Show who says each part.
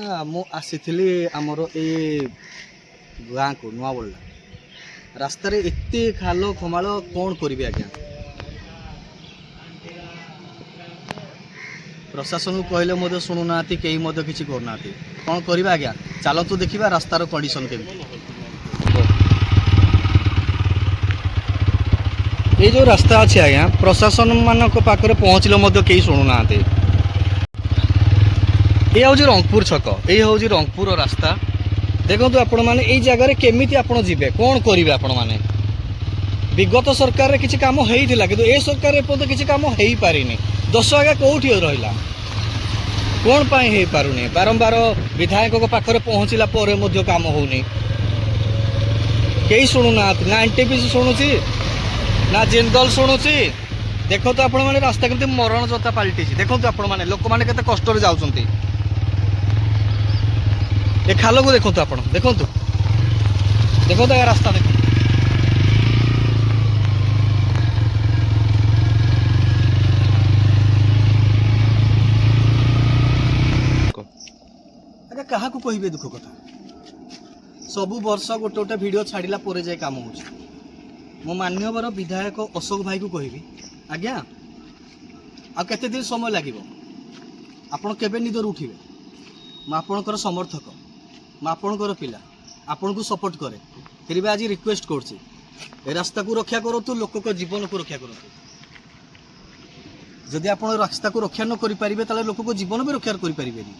Speaker 1: आज्ञा मु आसी आमर ए गाँ को नुआ बोलला रास्ता रे एते खाल खमाल कौन करिवे आज्ञा प्रशासन को कहले मध्य शुणुना कई किसी करना कौन करवा आज्ञा चलतु देखा रास्तार कंडीशन केमती ये जो रास्ता अच्छे आज्ञा प्रशासन मान पाखे पहुँचले कई शुणुना ये हूँ रंगपुर छक ये हूँ रंगपुर रास्ता देखो आपण मैंने यही जगह केमी आप जी कौन करेंगे आपण मैंने विगत सरकार किसी काम होता कि ये सरकार एपर्तंत किसी काम हो पारे दश आज्ञा कौटी रहा कौन पाई हो पारुनी बारंबार विधायक पाखे पहुँचला काम होनी कई शुणुना ना एनटीपीसी शुणुची ना जिंदल शुणुची देखो तो आपण मैंने रास्ता केमती मरण जता पलटि देखो आपण मैंने लोक मैंने केते कष्ट जाउछंती ए खाल को देखो आप देखो देखो तो रास्ता देखो अरे क्या कहे दुख कथा सबु वर्ष गोटे गोटे वीडियो छाड़ा पर जाए कम हो मो मान्यवर विधायक अशोक भाई को कहबी आज्ञा आ केते दिन समय लगे आपण केबे निदर उठिबे मु आपणकर समर्थक मु आपणकर पिला आपण को सपोर्ट करे फिर भी आज रिक्वेस्ट करछि ए रास्ता को रक्षा करतु लोक को जीवन को रक्षा करतु जदि आपण रास्ता को रक्षा न करि परिबे ताले लोक को जीवन भी रक्षा करि परिबेनी